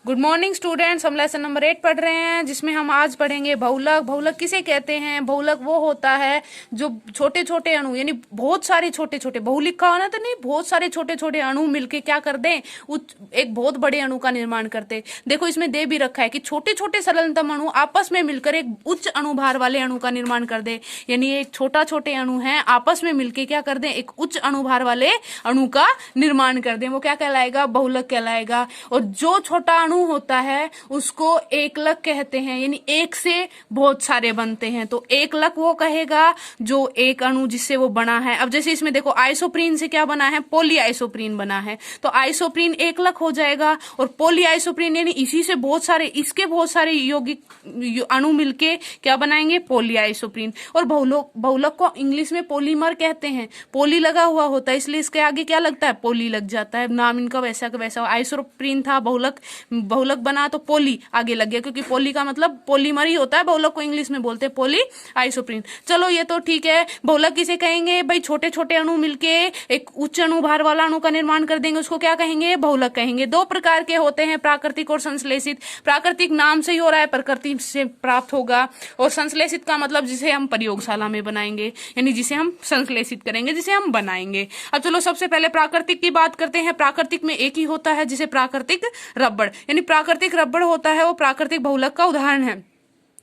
Good morning students. हम lesson number 8 पढ़ रहे हैं, जिसमें हम आज पढ़ेंगे बहुलक। बहुलक किसे कहते हैं? बहुलक वो होता है जो छोटे छोटे अणु, यानी बहुत सारे छोटे छोटे, बहु लिखा हो ना तो नहीं, बहुत सारे छोटे छोटे अणु मिलके क्या कर दें, एक बहुत बड़े अणु का निर्माण करते। देखो इसमें दे भी रखा है कि छोटे छोटे सरलतम अणु आपस में मिलकर एक उच्च अणुभार वाले अणु का निर्माण कर दे। यानी एक छोटा छोटे अणु है आपस में मिलके क्या कर दें, एक उच्च अणुभार वाले अणु का निर्माण कर दें। वो क्या कहलाएगा? बहुलक कहलाएगा। और जो छोटा अणु होता है उसको एकलक कहते हैं, यानी एक से बहुत सारे बनते हैं तो एकलक वो कहेगा जो एक अणु जिससे वो बना है। अब जैसे इसमें देखो आइसोप्रीन से क्या बना है? पॉली आइसोप्रीन बना है, तो आइसोप्रीन एकलक हो जाएगा। और पॉली आइसोप्रीन यानी इसी से बहुत सारे, इसके बहुत सारे यौगिक अणु मिलके क्या बनाएंगे? Poly isoprene. और बहुलक को इंग्लिश में पॉलीमर कहते हैं। पॉली लगा हुआ होता है इसलिए इसके आगे क्या लगता है? पॉली लग जाता है। नाम इनका वैसा का वैसा। आइसोप्रीन था, बहुलक बना तो पॉली आगे लग गया, क्योंकि पॉली का मतलब पॉलीमर ही होता है। बहुलक को इंग्लिश में बोलते हैं पॉली आइसोप्रीन। चलो ये तो ठीक है। बहुलक किसे कहेंगे भाई? छोटे छोटे अणु मिलके एक उच्च अणुभार वाला अणु का निर्माण कर देंगे, उसको क्या कहेंगे? बहुलक कहेंगे। दो प्रकार के होते हैं, प्राकृतिक और संश्लेषित। प्राकृतिक नाम से ही हो रहा है, प्रकृति से प्राप्त होगा। और संश्लेषित का मतलब जिसे हम प्रयोगशाला में बनाएंगे, यानी जिसे हम संश्लेषित करेंगे, जिसे हम बनाएंगे। अब चलो सबसे पहले प्राकृतिक की बात करते हैं। प्राकृतिक में एक ही होता है जिसे प्राकृतिक रबड़, यानी प्राकृतिक रबड़ होता है, वो प्राकृतिक बहुलक का उदाहरण है।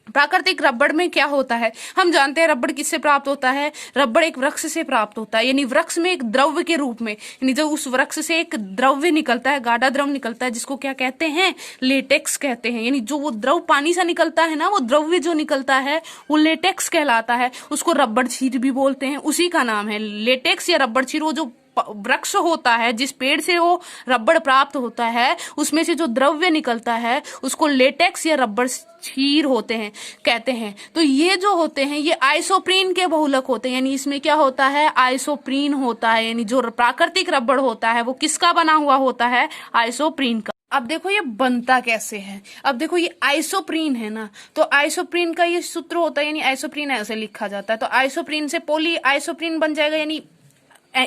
प्राकृतिक रबड़ में क्या होता है? हम जानते हैं रबड़ किससे प्राप्त होता है? रबड़ एक वृक्ष से प्राप्त होता है, यानी वृक्ष में एक द्रव्य के रूप में, यानी जब उस वृक्ष से एक द्रव्य निकलता है, गाढ़ा द्रव निकलता है, जिसको क्या कहते हैं? लेटेक्स कहते हैं। यानी जो वो द्रव पानी से निकलता है ना, वो द्रव्य जो निकलता है वो लेटेक्स कहलाता है। उसको रबड़ क्षीर भी बोलते हैं, उसी का नाम है लेटेक्स या रबड़ क्षीर। वो जो वृक्ष होता है, जिस पेड़ से वो रबड़ प्राप्त होता है, उसमें से जो द्रव्य निकलता है उसको लेटेक्स या रबड़ क्षीर होते हैं कहते हैं। तो ये जो होते हैं ये आइसोप्रीन के बहुलक होते हैं, यानी इसमें क्या होता है? आइसोप्रीन होता है। यानी जो प्राकृतिक रबड़ होता है वो किसका बना हुआ होता है? आइसोप्रीन का। अब देखो ये बनता कैसे है। अब देखो ये आइसोप्रीन है ना, तो आइसोप्रीन का ये सूत्र होता है, यानी आइसोप्रीन ऐसे लिखा जाता है। तो आइसोप्रीन से पॉली आइसोप्रीन बन जाएगा, यानी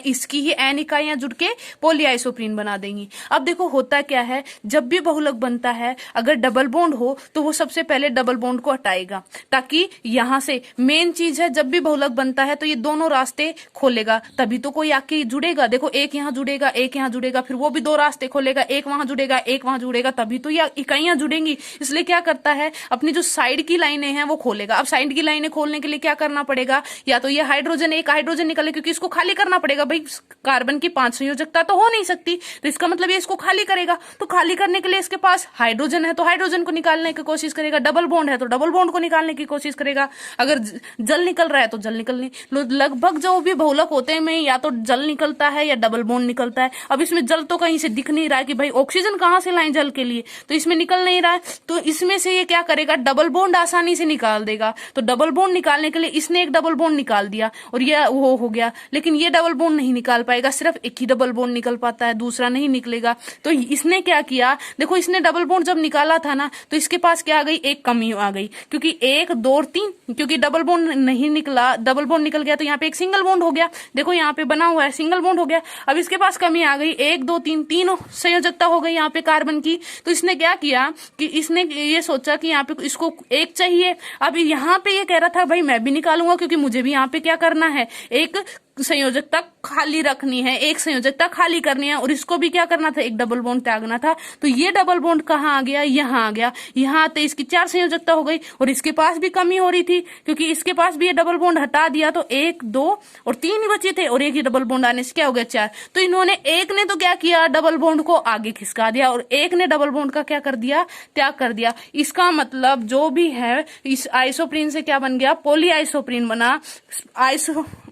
इसकी ही एन इकाइयां जुड़ के पॉली आइसोप्रीन बना देंगी। अब देखो होता क्या है, जब भी बहुलक बनता है अगर डबल बॉन्ड हो तो वो सबसे पहले डबल बॉन्ड को हटाएगा, ताकि यहां से मेन चीज है, जब भी बहुलक बनता है तो ये दोनों रास्ते खोलेगा, तभी तो कोई आके जुड़ेगा। देखो एक यहाँ जुड़ेगा, एक यहाँ जुड़ेगा, फिर वो भी दो रास्ते खोलेगा, एक वहां जुड़ेगा, एक वहां जुड़ेगा, तभी तो ये इकाइयां जुड़ेंगी। इसलिए क्या करता है, अपनी जो साइड की लाइनें हैं वो खोलेगा। अब साइड की लाइनें खोलने के लिए क्या करना पड़ेगा? या तो ये हाइड्रोजन, एक हाइड्रोजन निकले, क्योंकि इसको खाली करना पड़ेगा। भाई कार्बन की 5 संयोजकता तो हो नहीं सकती, तो इसका मतलब ये इसको खाली करेगा। तो खाली करने के लिए इसके पास हाइड्रोजन है तो हाइड्रोजन को निकालने की कोशिश करेगा, डबल बॉन्ड है तो डबल बॉन्ड को निकालने की कोशिश करेगा, अगर जल निकल रहा है तो जल निकलने। लगभग जो भी बहुलक होते हैं में या तो जल निकलता है या डबल बॉन्ड निकलता है। अब इसमें जल तो कहीं से दिख नहीं रहा है कि भाई ऑक्सीजन कहां से लाएं जल के लिए, तो इसमें निकल नहीं रहा है, तो इसमें से ये क्या करेगा? डबल बॉन्ड आसानी से निकाल देगा। तो डबल बॉन्ड निकालने के लिए इसने एक डबल बॉन्ड निकाल दिया और ये वो हो गया, लेकिन ये डबल बॉन्ड नहीं निकाल पाएगा, सिर्फ एक ही डबल बॉन्ड निकल पाता है, दूसरा नहीं निकलेगा। तो इसने क्या किया? देखो इसने डबल बॉन्ड जब निकाला था ना, तो इसके पास क्या आ गई? एक कमी आ गई, क्योंकि 1 2 3, क्योंकि डबल बॉन्ड नहीं निकला, डबल बॉन्ड निकल गया तो यहाँ पे एक सिंगल बॉन्ड हो गया। देखो यहाँ पे बना हुआ है, सिंगल बॉन्ड हो गया। अब इसके पास कमी आ गई, 1 2 3, तीनों संयोजकता हो गई यहाँ पे कार्बन की। तो इसने क्या किया कि इसने ये सोचा कि यहाँ पे इसको एक चाहिए। अब यहाँ पे ये कह रहा था भाई मैं भी निकालूंगा, क्योंकि मुझे भी यहाँ पे क्या करना है? एक संयोजकता खाली रखनी है, एक संयोजकता खाली करनी है, और इसको भी क्या करना था? एक डबल बॉन्ड त्यागना था। तो ये डबल बॉन्ड कहाँ आ गया? यहाँ आ गया। यहाँ आते इसकी 4 संयोजकता हो गई, और इसके पास भी कमी हो रही थी, क्योंकि इसके पास भी ये डबल बॉन्ड हटा दिया तो 1 2 और 3 ही बचे थे, और एक ही डबल बॉन्ड आने से क्या हो गया? 4। तो इन्होंने एक ने तो क्या किया? डबल बॉन्ड को आगे खिसका दिया, और एक ने डबल बॉन्ड का क्या कर दिया? त्याग कर दिया। इसका मतलब जो भी है इस आइसोप्रीन से क्या बन गया? पॉली आइसोप्रीन बना।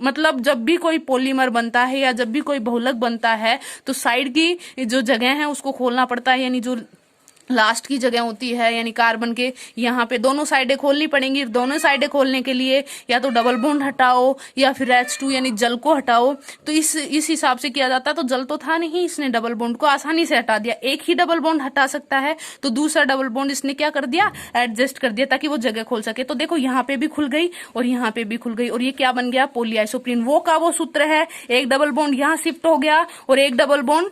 मतलब जब भी कोई पॉलीमर बनता है या जब भी कोई बहुलक बनता है तो साइड की जो जगह है उसको खोलना पड़ता है, यानी जो लास्ट की जगह होती है, यानी कार्बन के यहाँ पे दोनों साइडें खोलनी पड़ेंगी। दोनों साइडें खोलने के लिए या तो डबल बॉन्ड हटाओ या फिर H2 यानी जल को हटाओ। तो इस हिसाब से किया जाता। तो जल तो था नहीं, इसने डबल बॉन्ड को आसानी से हटा दिया। एक ही डबल बॉन्ड हटा सकता है, तो दूसरा डबल बॉन्ड इसने क्या कर दिया? एडजस्ट कर दिया, ताकि वो जगह खोल सके। तो देखो यहाँ पे भी खुल गई और यहाँ पे भी खुल गई, और ये क्या बन गया? पॉलीआइसोप्रीन। वो का वो सूत्र है, एक डबल बॉन्ड यहाँ शिफ्ट हो गया और एक डबल बॉन्ड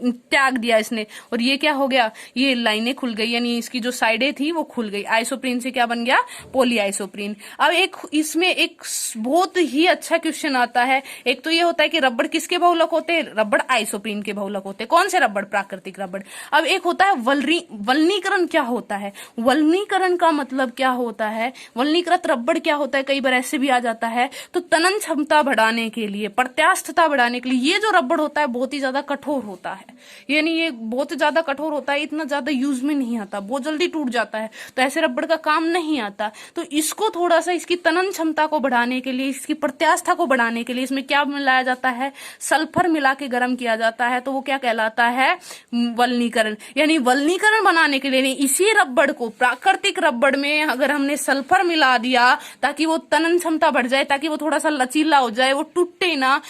त्याग दिया इसने, और ये क्या हो गया, ये लाइनें खुल गई, यानी इसकी जो साइडें थी वो खुल गई। आइसोप्रीन से क्या बन गया, पॉली आइसोप्रीन। अब एक इसमें एक बहुत ही अच्छा क्वेश्चन आता है। एक तो ये होता है कि रबड़ किसके बहुलक होते हैं, रबड़ आइसोप्रीन के बहुलक होते हैं। कौन से रबड़, प्राकृतिक रबड़। अब एक होता है वल्नीकरण। क्या होता है वल्नीकरण का मतलब क्या होता है, वल्नीकृत रबड़ क्या होता है, कई बार ऐसे भी आ जाता है। तो तनन क्षमता बढ़ाने के लिए, प्रत्यास्थता बढ़ाने के लिए, ये जो रबड़ होता है बहुत ही ज्यादा कठोर होता है, यानी ये बहुत ज्यादा कठोर होता है, इतना ज्यादा यूज में नहीं आता, बहुत जल्दी टूट जाता है, तो ऐसे रबड़ का काम नहीं आता। तो इसको थोड़ा सा इसकी तनन क्षमता को बढ़ाने के लिए, इसकी प्रत्यास्था को बढ़ाने के लिए इसमें क्या मिलाया जाता है, सल्फर मिला के गर्म किया जाता है, तो वो क्या कहलाता है, वल्नीकरण। यानी वल्नीकरण बनाने के लिए इसी रबड़ को, प्राकृतिक रबड़ में अगर हमने सल्फर मिला दिया ताकि वो तनन क्षमता बढ़ जाए, ताकि वो थोड़ा सा लचीला हो जाए, वो टूटे ना,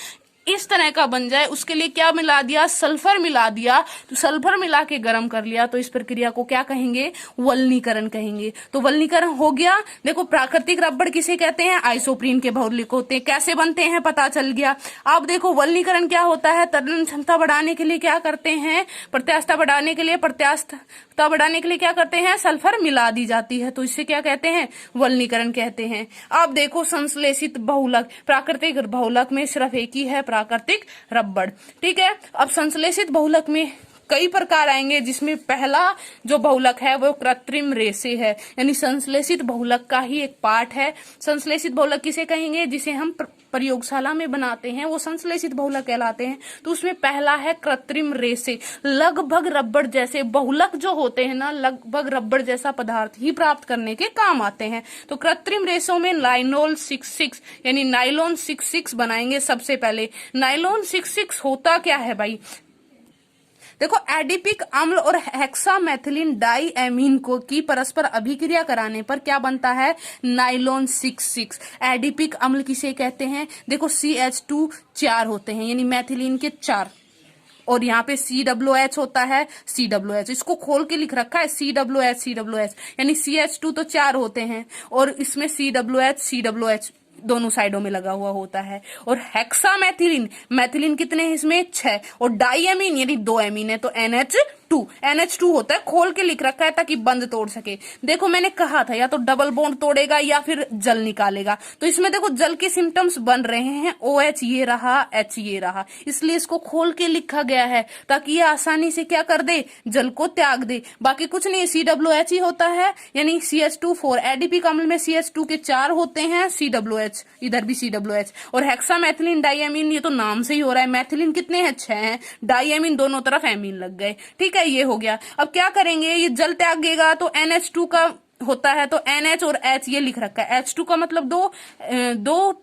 इस तरह का बन जाए, उसके लिए क्या मिला दिया, सल्फर मिला दिया। तो सल्फर मिला के गर्म कर लिया, तो इस प्रक्रिया को क्या कहेंगे, वल्नीकरण कहेंगे। तो वल्नीकरण हो गया। देखो प्राकृतिक रबड़ किसे कहते हैं, आइसोप्रीन के बहुलक होते हैं। कैसे बनते हैं पता चल गया। अब देखो वल्नीकरण क्या होता है, तनन क्षमता बढ़ाने के लिए क्या करते हैं, प्रत्यास्थता बढ़ाने के लिए, प्रत्यास्थता बढ़ाने के लिए क्या करते हैं, सल्फर मिला दी जाती है, तो इससे क्या कहते हैं, वल्नीकरण कहते हैं। अब देखो संश्लेषित बहुलक, प्राकृतिक बहुलक में सिर्फ एक ही है, प्राकृतिक रबड़। ठीक है। अब संश्लेषित बहुलक में कई प्रकार आएंगे, जिसमें पहला जो बहुलक है वो कृत्रिम रेशे है, यानी संश्लेषित बहुलक का ही एक पार्ट है। संश्लेषित बहुलक किसे कहेंगे, जिसे हम प्रयोगशाला में बनाते हैं वो संश्लेषित बहुलक कहलाते हैं। तो उसमें पहला है कृत्रिम रेशे, लगभग रबड़ जैसे बहुलक जो होते हैं ना, लगभग रबड़ जैसा पदार्थ ही प्राप्त करने के काम आते हैं। तो कृत्रिम रेशों में नाइलॉन 66 यानी नाइलॉन 66 बनाएंगे सबसे पहले। नाइलॉन 66 होता क्या है भाई, देखो एडिपिक अम्ल और हेक्सामेथिलीन डाइएमीन को की परस्पर अभिक्रिया कराने पर क्या बनता है, नाइलॉन 66। एडिपिक अम्ल किसे कहते हैं, देखो CH2 4 होते हैं, यानी मैथिलीन के 4, और यहाँ पे COOH होता है, COOH इसको खोल के लिख रखा है, COOH यानी CH2 तो 4 होते हैं, और इसमें COOH दोनों साइडों में लगा हुआ होता है। और हेक्सामेथिलीन, मैथिलीन कितने हैं इसमें, 6, और डाइएमीन यानी 2 एमीन है, तो NH2 होता है, खोल के लिख रखा है ताकि बंद तोड़ सके। देखो मैंने कहा था या तो डबल बॉन्ड तोड़ेगा या फिर जल निकालेगा, तो इसमें देखो जल के सिम्टम्स बन रहे हैं, OH ये रहा, H ये रहा, इसलिए इसको खोल के लिखा गया है ताकि ये आसानी से क्या कर दे, जल को त्याग दे। बाकी कुछ नहीं, COOH ही होता है, यानी CH2 4। एडिपिक अम्ल में CH2 के 4 होते हैं, COOH इधर भी COOH, और हेक्सामेथिलीन डाइएमीन ये तो नाम से ही हो रहा है, मैथिलीन कितने हैं, 6 हैं, डाइएमीन दोनों तरफ एमीन लग गए। ठीक है, ये हो गया। अब क्या करेंगे, ये जल त्यागेगा तो NH2 का होता है, तो NH और H ये लिख रखा है, H2 का मतलब दो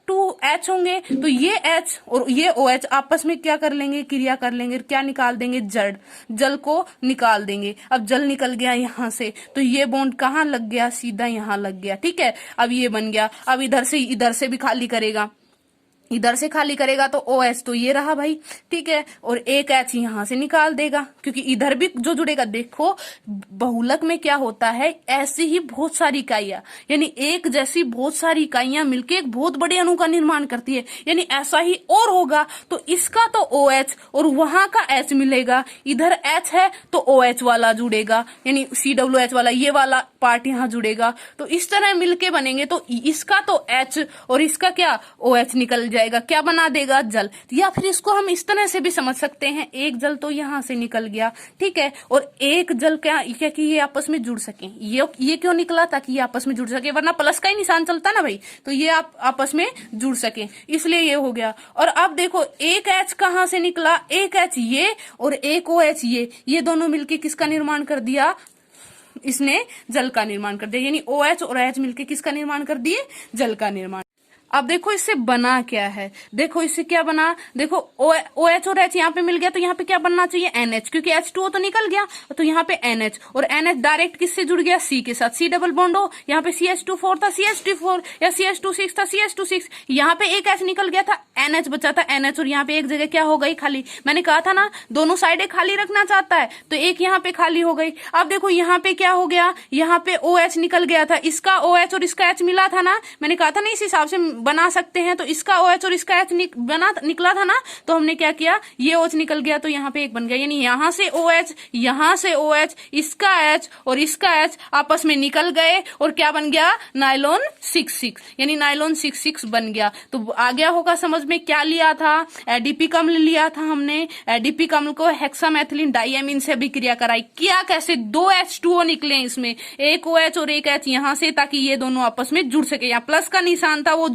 2H होंगे, तो ये H और ये OH आपस में क्या कर लेंगे, क्रिया कर लेंगे, क्या निकाल देंगे, जल को निकाल देंगे। अब जल निकल गया यहाँ से, तो ये बॉन्ड कहाँ लग गया, सीधा यहाँ लग गया। ठीक है, अब ये बन गया। अब इधर से भी खाली करेगा, इधर से खाली करेगा तो OH तो ये रहा भाई। ठीक है, और एक H यहां से निकाल देगा, क्योंकि इधर भी जो जुड़ेगा। देखो बहुलक में क्या होता है, ऐसी ही बहुत सारी इकाइयां, यानी एक जैसी बहुत सारी इकाइयां मिलकर एक बहुत बड़े अणु का निर्माण करती है, यानी ऐसा ही और होगा। तो इसका तो OH और वहां का H मिलेगा, इधर H है तो OH वाला जुड़ेगा, यानी COOH वाला ये वाला पार्ट यहाँ जुड़ेगा, तो इस तरह मिलके बनेंगे। तो इसका तो H और इसका क्या, OH निकल जाएगा, क्या बना देगा, जल। या फिर इसको हम इस तरह से भी समझ सकते हैं, एक जल तो यहां से निकल गया, ठीक है, और एक जल क्या कि ये आपस में जुड़ सके। ये क्यों निकला, ताकि ये आपस में जुड़ सके, वरना प्लस का ही निशान चलता ना भाई, तो ये आप आपस में जुड़ सके, इसलिए ये हो गया। और अब देखो एक H कहां से निकला, एक H ये और एक OH ये दोनों मिलके किसका निर्माण कर दिया, इसने जल का निर्माण कर दिया, यानी OH और H मिलके किसका निर्माण कर दिए, जल का निर्माण। अब देखो इससे बना क्या है, देखो इससे क्या बना, देखो OH और H यहाँ पे मिल गया, तो यहाँ पे क्या बनना चाहिए, NH, क्योंकि H2O तो निकल गया, तो यहाँ पे NH, और NH डायरेक्ट किससे जुड़ गया, C के साथ, C डबल बॉन्ड हो, यहाँ पे CH2 4 था, CH2 4, या CH2 6 था, CH2 6, यहाँ पे एक H निकल गया था, NH बचा था, NH, और यहाँ पे एक जगह क्या हो गई, खाली। मैंने कहा था ना दोनों साइडें खाली रखना चाहता है, तो एक यहाँ पे खाली हो गई। अब देखो यहाँ पे क्या हो गया, यहाँ पे OH निकल गया था, इसका OH और इसका H मिला था ना, मैंने कहा था ना इस हिसाब से बना सकते हैं। तो इसका OH और इसका H निकला था ना, तो हमने क्या किया, ये OH निकल गया तो यहाँ पे एक बन गया, यानी यहाँ से OH, यहाँ से OH, इसका H और इसका H आपस में निकल गए और क्या बन गया, नायलॉन 66, यानी नायलॉन 66 बन गया। तो आ गया होगा समझ में, क्या लिया था, एडीपी कम्ल लिया था हमने। एडीपी कम्ल को हेक्सामेथिलीन डाइएमीन से अभिक्रिया कराई, किया कैसे, 2 H2O निकले इसमें, एक OH और एक H यहाँ से, ताकि ये दोनों आपस में जुड़ सके। यहाँ प्लस का निशान था, वो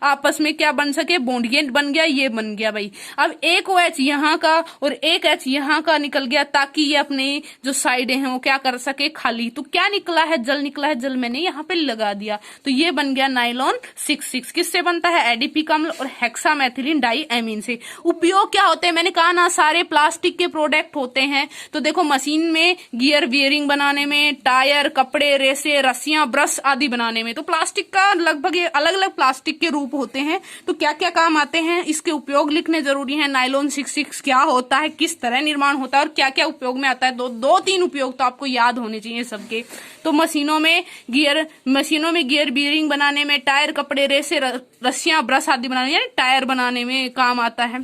आपस में क्या बन सके, बॉन्ड, ये बन गया, ये बन गया भाई। अब एक OH यहाँ का और एक H यहाँ का निकल गया, ताकि ये अपने जो साइडें हैं वो क्या कर सके, खाली। तो क्या निकला है, जल निकला है, जल मैंने यहाँ पे लगा दिया, तो ये बन गया नायलॉन 66। किससे बनता है, एडीपी कम्ल और हेक्सामेथिलीन डाइएमीन से। उपयोग क्या होते हैं, मैंने कहा ना सारे प्लास्टिक के प्रोडक्ट होते हैं। तो देखो मशीन में गियर बियरिंग बनाने में, टायर, कपड़े, रेसे, रस्सियां, ब्रश आदि बनाने में, तो प्लास्टिक का लगभग अलग अलग प्लास्टिक के रूप होते हैं। तो क्या क्या काम आते हैं, इसके उपयोग लिखने जरूरी है। नायलॉन 66 क्या होता है, किस तरह निर्माण होता है और क्या क्या उपयोग में आता है, दो तीन उपयोग तो आपको याद होने चाहिए सबके। तो मशीनों में गियर बियरिंग बनाने में, टायर, कपड़े, रेसे, रस्सियां, ब्रश आदि बनाने, यानी टायर बनाने में काम आता है।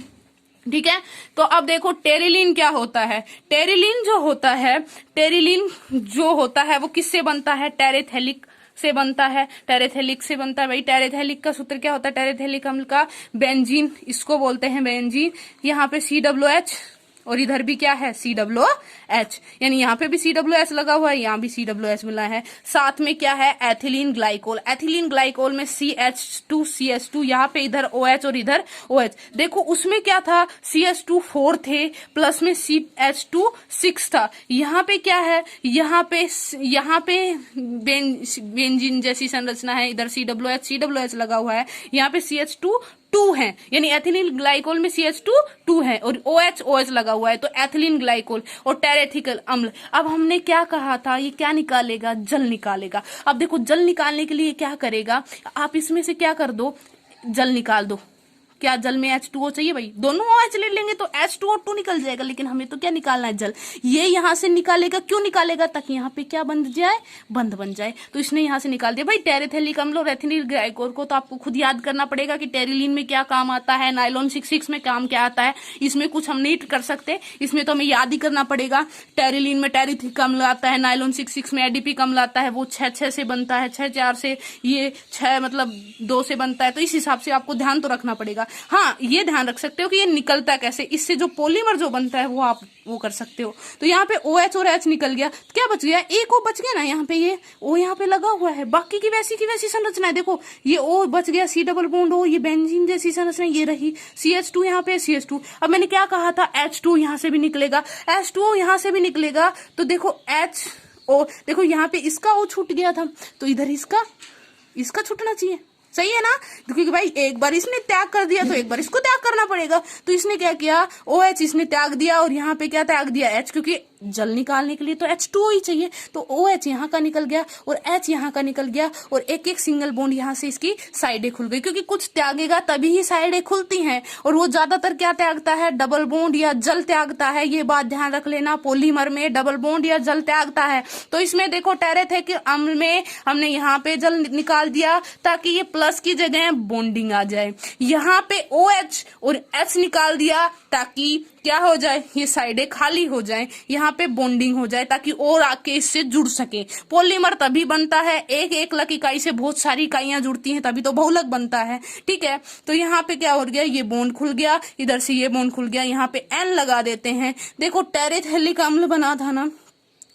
ठीक है, तो अब देखो टेरिलीन क्या होता है। टेरिलीन जो होता है वो किससे बनता है, टेरेथेलिक से बनता है। टेरेथेलिक से बनता है भाई। टेरेथेलिक का सूत्र क्या होता है, टेरेथेलिक अम्ल का बेंजीन, इसको बोलते हैं बेंजीन। यहाँ पे COOH और इधर भी क्या है, COOH, यानी यहाँ पे भी COOH लगा हुआ है, यहाँ भी COOH मिला है। साथ में क्या है, एथिलीन ग्लाइकोल। एथिलीन ग्लाइकोल में CH2, यहाँ पे इधर OH और इधर OH। देखो उसमें क्या था, CH2 4 थे, प्लस में CH2 6 था। यहाँ पे क्या है, यहाँ पे बेंजीन जैसी संरचना है, इधर COOH लगा हुआ है, यहाँ पे CH2 2 है, यानी एथिलीन ग्लाइकोल में CH2 2 है और OH लगा हुआ है, तो एथिलीन ग्लाइकोल और टेरेथिकल अम्ल। अब हमने क्या कहा था, ये क्या निकालेगा, जल निकालेगा। अब देखो जल निकालने के लिए क्या करेगा, आप इसमें से क्या कर दो, जल निकाल दो। क्या जल में H2O चाहिए भाई, दोनों OH ले लेंगे तो H2O2 निकल जाएगा, लेकिन हमें तो क्या निकालना है, जल। ये यहाँ से निकालेगा, क्यों निकालेगा, ताकि यहाँ पे क्या बन जाए, बंध बन जाए। तो इसने यहाँ से निकाल दिया भाई। टेरेथेलिक अम्ल और एथिलीन ग्लाइकोल को तो आपको खुद याद करना पड़ेगा कि टेरिलीन में क्या काम आता है, नायलॉन 66 में काम क्या आता है। इसमें कुछ हम नहीं कर सकते, इसमें तो हमें याद ही करना पड़ेगा। टेरिलीन में टेरेथिक अम्ल आता है, नायलॉन 66 में एडीपी अम्ल आता है, वो 6 से बनता है, 6 से, ये 6 मतलब 2 से बनता है। तो इस हिसाब से आपको ध्यान तो रखना पड़ेगा। हाँ, ये ध्यान रख सकते हो कि ये निकलता कैसे, इससे जो पॉलीमर जो बनता है वो आप वो कर सकते हो। तो यहाँ पे OH और H निकल गया, तो क्या बच गया, एक O बच गया ना, यहाँ पे ये O यहाँ पे लगा हुआ है, बाकी की वैसी संरचना है। देखो ये O बच गया, C डबल बॉन्ड O, ये बेंजीन जैसी संरचना ये रही, CH2 यहाँ पे CH2। अब मैंने क्या कहा था, H2 यहाँ से भी निकलेगा, H2O यहाँ से भी निकलेगा। तो देखो HO, देखो यहाँ पे इसका O छूट गया था, तो इधर इसका छूटना चाहिए, सही है ना, क्योंकि भाई एक बार इसने त्याग कर दिया तो एक बार इसको त्याग करना पड़ेगा। तो इसने क्या किया, OH इसने त्याग दिया और यहाँ पे क्या त्याग दिया, H, क्योंकि जल निकालने के लिए तो H2O ही चाहिए। तो OH यहाँ का निकल गया और H यहाँ का निकल गया और एक एक सिंगल बॉन्ड यहाँ से इसकी साइडें खुल गई, क्योंकि कुछ त्यागेगा तभी ही साइडें खुलती हैं। और वो ज्यादातर क्या त्यागता है, डबल बॉन्ड या जल त्यागता है। ये बात ध्यान रख लेना, पॉलीमर में डबल बॉन्ड या जल त्यागता है। तो इसमें देखो टेरेथिक अम्ल में हमने यहाँ पे जल निकाल दिया ताकि ये प्लस की जगह बॉन्डिंग आ जाए। यहाँ पे OH और H निकाल दिया ताकि क्या हो जाए, ये साइडें खाली हो जाए, यहाँ पे बॉन्डिंग हो जाए ताकि और आके इससे जुड़ सके। पॉलीमर तभी बनता है, एक एकलक इकाई से बहुत सारी इकाइयां जुड़ती हैं, तभी तो बहुलक बनता है। ठीक है, तो यहाँ पे क्या हो गया, ये बॉन्ड खुल गया, इधर से ये बॉन्ड खुल गया, यहाँ पे N लगा देते हैं। देखो टेरेथेलिक अम्ल बना था ना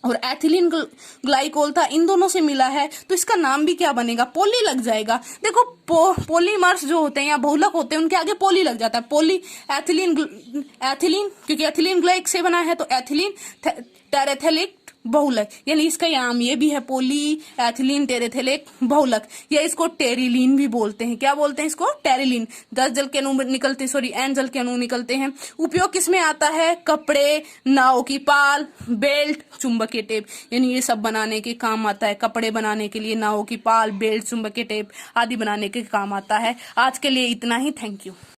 और एथिलीन ग्लाइकोल था, इन दोनों से मिला है, तो इसका नाम भी क्या बनेगा, पोली लग जाएगा। देखो पॉलीमर्स जो होते हैं या बहुलक होते हैं उनके आगे पोली लग जाता है, पोली एथिलीन, क्योंकि एथिलीन ग्लाइक से बना है तो एथिलीन टेरेथेलिक बहुलक, यानी इसका नाम ये भी है, पोली एथिलीन टेरेथेलिक बहुलक, या इसको टेरिलीन भी बोलते हैं। क्या बोलते हैं इसको, टेरिलीन। 10 जल के अणु निकलते, N जल के अणु निकलते हैं। उपयोग किसमें आता है, कपड़े, नाव की पाल, बेल्ट, चुंबकीय टेप, यानी ये सब बनाने के काम आता है। कपड़े बनाने के लिए नाव की पाल, बेल्ट, चुंबकीय टेप आदि बनाने के काम आता है। आज के लिए इतना ही, थैंक यू।